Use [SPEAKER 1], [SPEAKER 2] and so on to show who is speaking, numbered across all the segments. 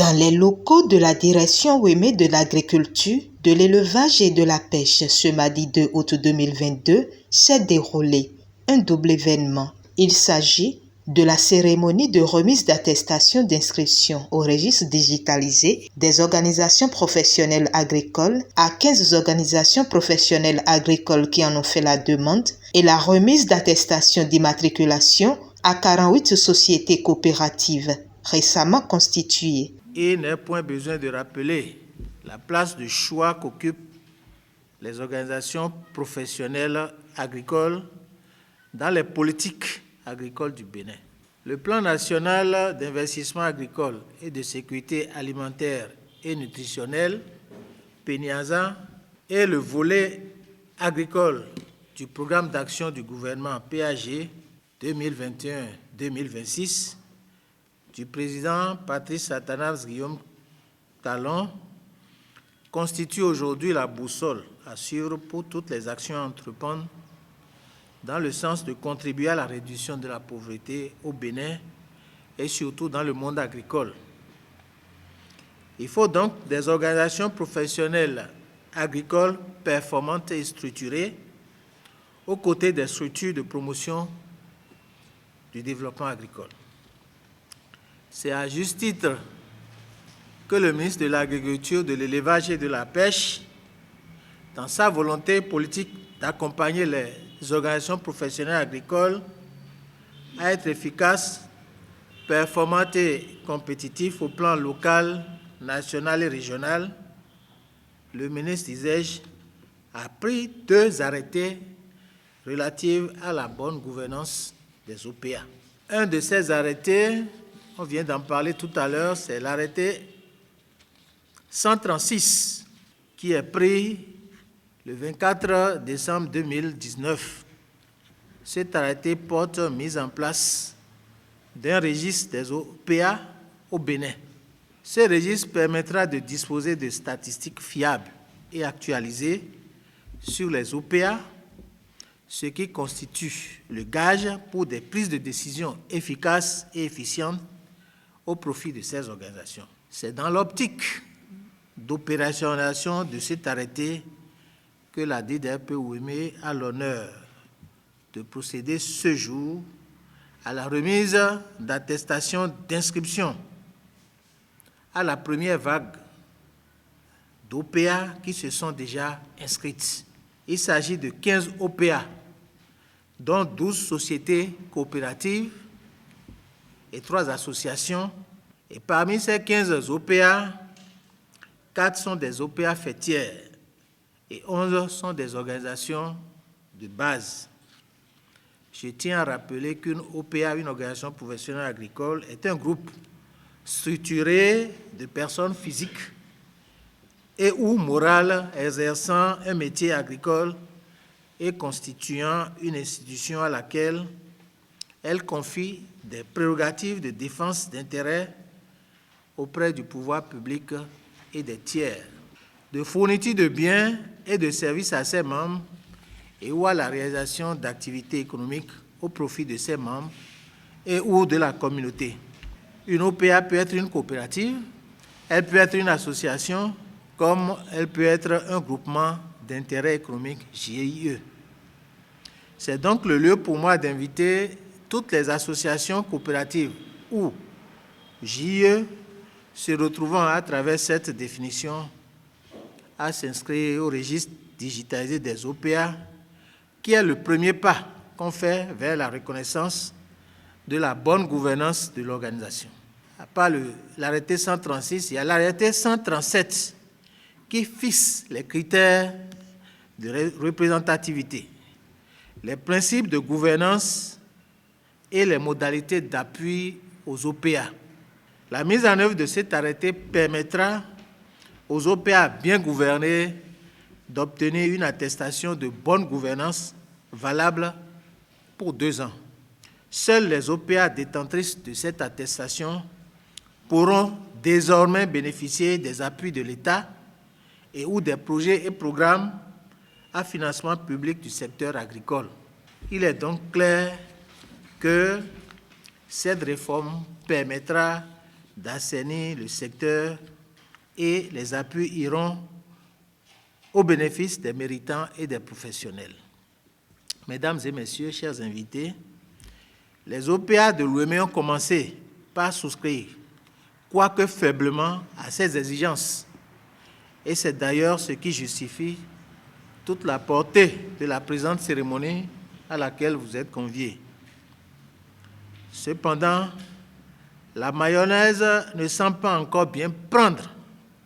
[SPEAKER 1] Dans les locaux de la direction Ouémé de l'agriculture, de l'élevage et de la pêche, ce mardi 2 août 2022, s'est déroulé un double événement. Il s'agit de la cérémonie de remise d'attestation d'inscription au registre digitalisé des organisations professionnelles agricoles à 15 organisations professionnelles agricoles qui en ont fait la demande et la remise d'attestation d'immatriculation à 48 sociétés coopératives récemment constituées.
[SPEAKER 2] Il n'est point besoin de rappeler la place de choix qu'occupent les organisations professionnelles agricoles dans les politiques agricoles du Bénin. Le plan national d'investissement agricole et de sécurité alimentaire et nutritionnelle, PNIASA, et le volet agricole du programme d'action du gouvernement PAG 2021-2026 du président Patrice Athanase Guillaume Talon constitue aujourd'hui la boussole à suivre pour toutes les actions à entreprendre dans le sens de contribuer à la réduction de la pauvreté au Bénin et surtout dans le monde agricole. Il faut donc des organisations professionnelles agricoles performantes et structurées aux côtés des structures de promotion du développement agricole. C'est à juste titre que le ministre de l'Agriculture, de l'Élevage et de la Pêche, dans sa volonté politique d'accompagner les organisations professionnelles agricoles à être efficaces, performantes et compétitifs au plan local, national et régional, le ministre Isège a pris 2 arrêtés relatifs à la bonne gouvernance des OPA. Un de ces arrêtés, on vient d'en parler tout à l'heure, c'est l'arrêté 136 qui est pris le 24 décembre 2019. Cet arrêté porte mise en place d'un registre des OPA au Bénin. Ce registre permettra de disposer de statistiques fiables et actualisées sur les OPA, ce qui constitue le gage pour des prises de décision efficaces et efficientes au profit de ces organisations. C'est dans l'optique d'opérationnalisation de cet arrêté que la DDRP-Ouémé a l'honneur de procéder ce jour à la remise d'attestation d'inscription à la première vague d'OPA qui se sont déjà inscrites. Il s'agit de 15 OPA, dont 12 sociétés coopératives et 3 associations. Et parmi ces 15 OPA, 4 sont des OPA fêtières et 11 sont des organisations de base. Je tiens à rappeler qu'une OPA, une organisation professionnelle agricole, est un groupe structuré de personnes physiques et ou morales exerçant un métier agricole et constituant une institution à laquelle elle confie des prérogatives de défense d'intérêts auprès du pouvoir public et des tiers, de fourniture de biens et de services à ses membres et ou à la réalisation d'activités économiques au profit de ses membres et ou de la communauté. Une OPA peut être une coopérative, elle peut être une association, comme elle peut être un groupement d'intérêt économique, GIE. C'est donc le lieu pour moi d'inviter toutes les associations coopératives ou GIE se retrouvant à travers cette définition à s'inscrire au registre digitalisé des OPA, qui est le premier pas qu'on fait vers la reconnaissance de la bonne gouvernance de l'organisation. À part l'arrêté 136, il y a l'arrêté 137 qui fixe les critères de représentativité, les principes de gouvernance et les modalités d'appui aux OPA. La mise en œuvre de cet arrêté permettra aux OPA bien gouvernés d'obtenir une attestation de bonne gouvernance valable pour 2 ans. Seules les OPA détentrices de cette attestation pourront désormais bénéficier des appuis de l'État et ou des projets et programmes à financement public du secteur agricole. Il est donc clair que cette réforme permettra d'assainir le secteur et les appuis iront au bénéfice des méritants et des professionnels. Mesdames et messieurs, chers invités, les OPA de Lomé ont commencé par souscrire, quoique faiblement, à ces exigences. Et c'est d'ailleurs ce qui justifie toute la portée de la présente cérémonie à laquelle vous êtes conviés. Cependant, la mayonnaise ne semble pas encore bien prendre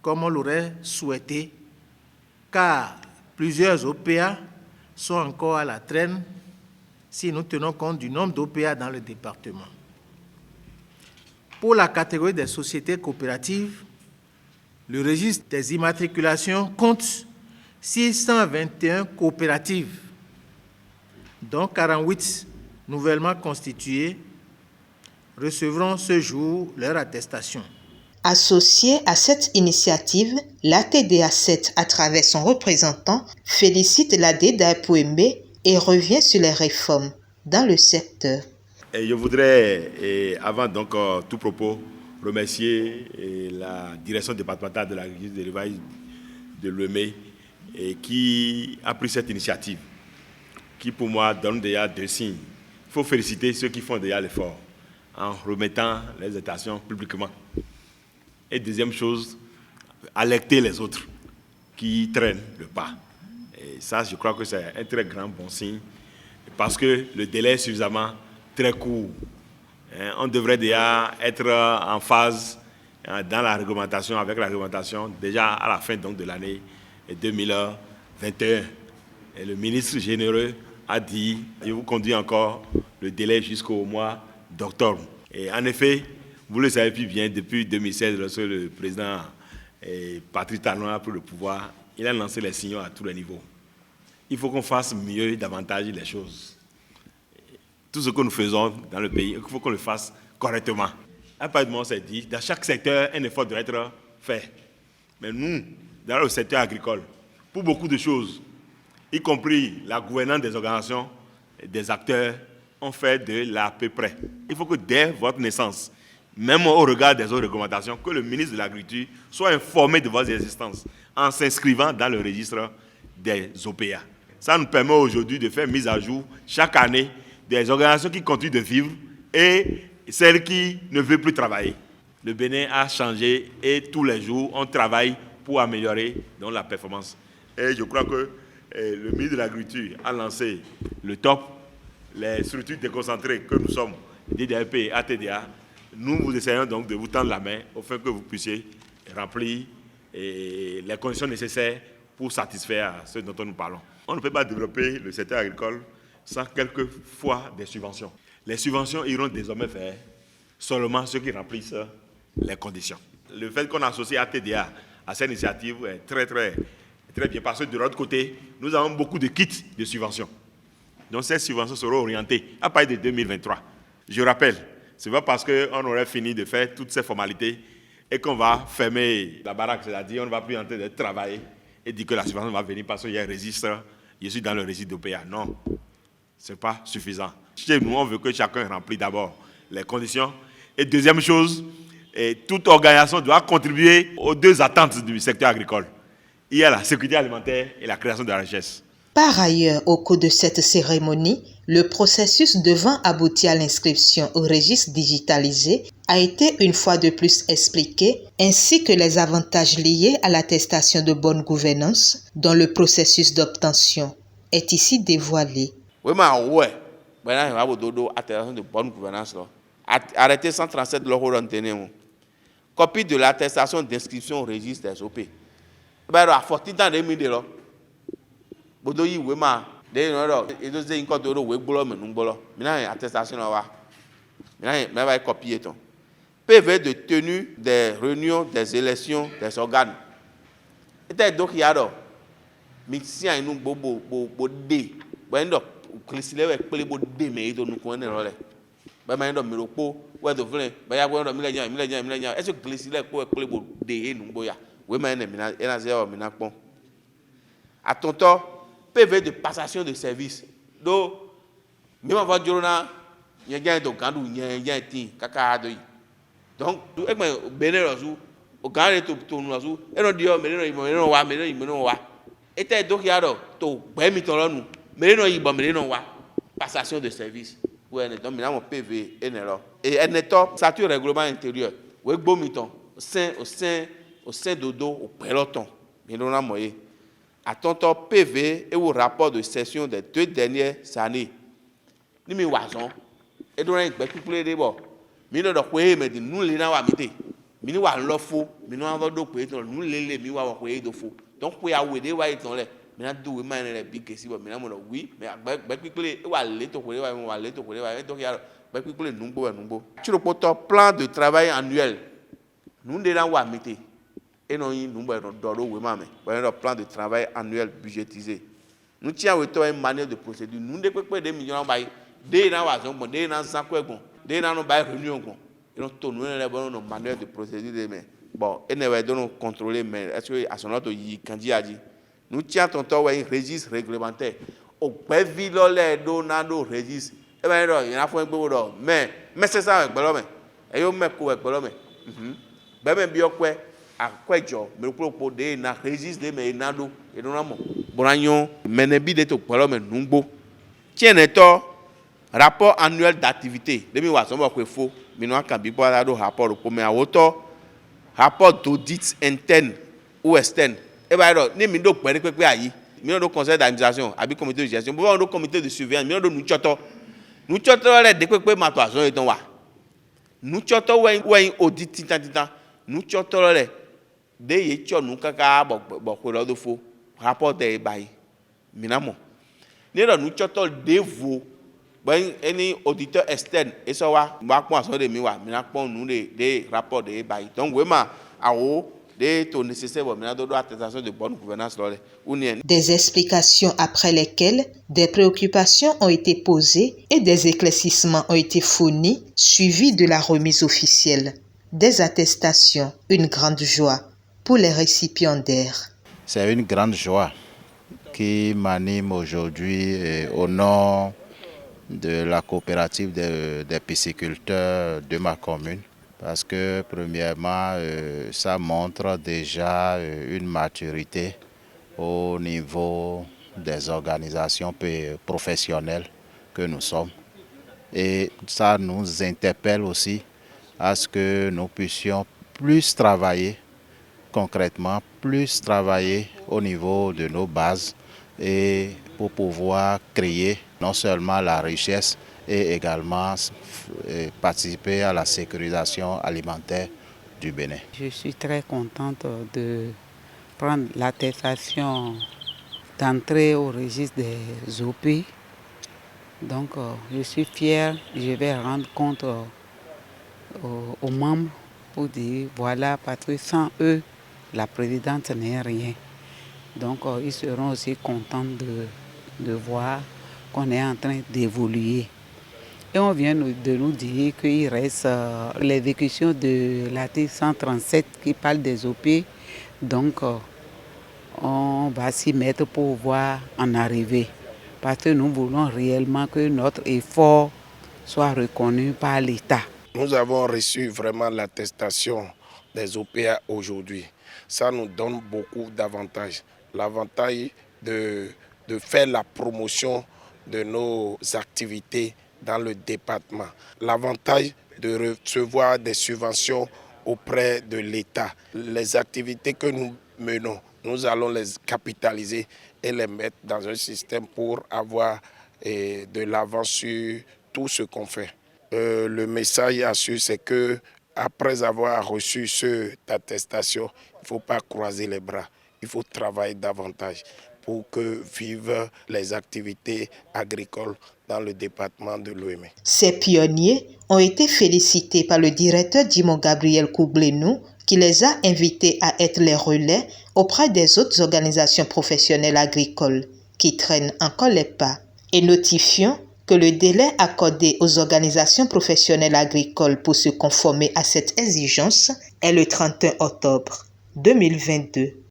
[SPEAKER 2] comme on l'aurait souhaité, car plusieurs OPA sont encore à la traîne si nous tenons compte du nombre d'OPA dans le département. Pour la catégorie des sociétés coopératives, le registre des immatriculations compte 621 coopératives, dont 48 nouvellement constituées recevront ce jour leur attestation.
[SPEAKER 1] Associée à cette initiative, la TDA7, à travers son représentant, félicite la DDAPOMB et revient sur les réformes dans le secteur.
[SPEAKER 3] Et je voudrais, avant donc tout propos, remercier la direction départementale de l'agriculture et de l'élevage de Lomé qui a pris cette initiative, qui pour moi donne déjà deux signes. Il faut féliciter ceux qui font déjà l'effort en remettant les étations publiquement. Et deuxième chose, alerter les autres qui traînent le pas. Et ça, je crois que c'est un très grand bon signe parce que le délai est suffisamment très court. On devrait déjà être en phase dans la réglementation, avec la réglementation, déjà à la fin donc, de l'année 2021. Et le ministre généreux a dit, je vous conduis encore le délai jusqu'au mois d'octobre. Et en effet, vous le savez plus bien, depuis 2016, lorsque le président Patrice Talon a pris le pouvoir, il a lancé les signaux à tous les niveaux. Il faut qu'on fasse mieux, davantage les choses. Tout ce que nous faisons dans le pays, il faut qu'on le fasse correctement. À partir du moment où c'est dit, dans chaque secteur, un effort doit être fait. Mais nous, dans le secteur agricole, pour beaucoup de choses, y compris la gouvernance des organisations, des acteurs, on fait de l'à peu près. Il faut que dès votre naissance, même au regard des autres recommandations, que le ministre de l'Agriculture soit informé de votre existence en s'inscrivant dans le registre des OPA. Ça nous permet aujourd'hui de faire mise à jour chaque année des organisations qui continuent de vivre et celles qui ne veulent plus travailler. Le Bénin a changé et tous les jours, on travaille pour améliorer donc, la performance. Et je crois que le ministre de l'Agriculture a lancé le top, les structures déconcentrées que nous sommes, DDAP et ATDA. Nous vous essayons donc de vous tendre la main afin que vous puissiez remplir les conditions nécessaires pour satisfaire ce dont nous parlons. On ne peut pas développer le secteur agricole sans quelquefois des subventions. Les subventions iront désormais vers seulement ceux qui remplissent les conditions. Le fait qu'on associe ATDA à cette initiative est très bien parce que de l'autre côté, nous avons beaucoup de kits de subventions. Donc ces subventions seront orientées à partir de 2023. Je rappelle, ce n'est pas parce qu'on aurait fini de faire toutes ces formalités et qu'on va fermer la baraque, c'est-à-dire on ne va plus en train de travailler et dire que la subvention va venir parce qu'il y a un registre, je suis dans le registre d'OPA. Non, ce n'est pas suffisant. Chez nous, on veut que chacun remplisse d'abord les conditions. Et deuxième chose, toute organisation doit contribuer aux deux attentes du secteur agricole. Il y a la sécurité alimentaire et la création de la richesse.
[SPEAKER 1] Par ailleurs, au cours de cette cérémonie, le processus devant aboutir à l'inscription au registre digitalisé a été une fois de plus expliqué, ainsi que les avantages liés à l'attestation de bonne gouvernance dont le processus d'obtention est ici dévoilé.
[SPEAKER 4] Oui, mais ouais, attestation de bonne gouvernance. Arrêtez 137 l'euro d'antenne. Copie de l'attestation d'inscription au registre des OP. Ben, à 40 ans de midi, là. Bodoyi, oui, mais il doit dire encore de l'euro, oui, boulot, mais non, boulot. Maintenant, attestation, là, maintenant, mais copier ton. PV de tenue des réunions, des élections, des organes. Et donc, il y a là. Mais si il y a une bobo, dé. Ben, donc, clisser avec les bobo dé, mais il doit nous connaître là. Ben, maintenant, mais le pot, ouais, de vrai, ben, il y a quoi, millénaire. Est-ce que clisser avec les bobo dé, nous, boya? Oui, mais il y a zéro, maintenant, à ton temps, PV de passation de service. Donc, même avant Jorona, il y a un gandou, il y a un tin, caca. Donc, Bénin, au grand tout nous, et on dit, et donc, il y a tout, passation de service. Oui, donc, maintenant, mon PV est là. Et elle n'est pas, ça tue règlement intérieur. Oui, bon, au sein dodo, au peloton. Mais on a moyen. À ton PV et au rapport de session des 2 dernières années. Nous, nous avons, et donc, nous avons, nous avons, nous avons, mini wa lofo mini wa do pe ton nu lele mi wa ko e do fo donc ko ya we de wa iton le mi na do we ma le bi ke si bo mi na mo no wi mais gbe pipele e wa le to ko wa le to ko wa e to ya gbe pipele numbo tiro poto plan de travail annuel nu de na wa mete e no yin numbo no do ro we ma me le plan de travail annuel budgétisé nu tia we to une manière de procédure nu de pepe de millions ba de na wa zo bon de na san ko egbon de na no ba réunion gon et donc tout nous les bonnes manuels de procédure mais bon et ne va donc contrôler mais est-ce que à son autre y candidat dit nous tient ton temps un registre réglementaire au pévi lolé donado registre et ben il y a faut un peu mais c'est ça avec belome et yo me ko avec belome ben même bio quoi à quoi jo me propos de na registre de mais nado et non amo bonagnon menebi de to belome numbo tient to rapport annuel d'activité 2000 so ko faux maintenant quand bibo a do rapport au premier auto rapport d'audit interne ou externe et ba do ni mi do pere pepe ayi mi do conseil d'administration abi comité de gestion bo do comité de surveillance mi do nu choto le de pepe ma to azon eton wa nu choto we audit titan nu choto le de ye cho nu kaka bo ko lo do fo rapport de bayi minamo ni do nu choto de vo ben any auditeur externe et ça va pas de mi wa mi na pon nous des rapports de bail donc oui ma awo des to nécessaire bon mi na do attestation de bonne gouvernance là ou ni
[SPEAKER 1] des explications après lesquelles des préoccupations ont été posées et des éclaircissements ont été fournis suivis de la remise officielle des attestations, une grande joie pour les récipiendaires.
[SPEAKER 5] C'est une grande joie qui m'anime aujourd'hui au nom de la coopérative des pisciculteurs de ma commune parce que premièrement ça montre déjà une maturité au niveau des organisations professionnelles que nous sommes et ça nous interpelle aussi à ce que nous puissions plus travailler concrètement, plus travailler au niveau de nos bases et pour pouvoir créer non seulement la richesse et également participer à la sécurisation alimentaire du Bénin.
[SPEAKER 6] Je suis très contente de prendre l'attestation d'entrée au registre des OP. Donc je suis fière, je vais rendre compte aux membres pour dire voilà, parce que sans eux, la présidente n'est rien. Donc ils seront aussi contents de voir qu'on est en train d'évoluer. Et on vient de nous dire qu'il reste l'exécution de l'article 137 qui parle des OP. Donc on va s'y mettre pour voir en arriver. Parce que nous voulons réellement que notre effort soit reconnu par l'État.
[SPEAKER 7] Nous avons reçu vraiment l'attestation des OPA aujourd'hui. Ça nous donne beaucoup d'avantages. L'avantage de faire la promotion de nos activités dans le département. L'avantage de recevoir des subventions auprès de l'État. Les activités que nous menons, nous allons les capitaliser et les mettre dans un système pour avoir de l'avance sur tout ce qu'on fait. Le message à suivre, c'est que après avoir reçu cette attestation, il ne faut pas croiser les bras. Il faut travailler davantage pour que vivent les activités agricoles dans le département de l'Ouémé.
[SPEAKER 1] Ces pionniers ont été félicités par le directeur Dimon Gabriel Koublenou qui les a invités à être les relais auprès des autres organisations professionnelles agricoles qui traînent encore les pas. Et notifions que le délai accordé aux organisations professionnelles agricoles pour se conformer à cette exigence est le 31 octobre 2022.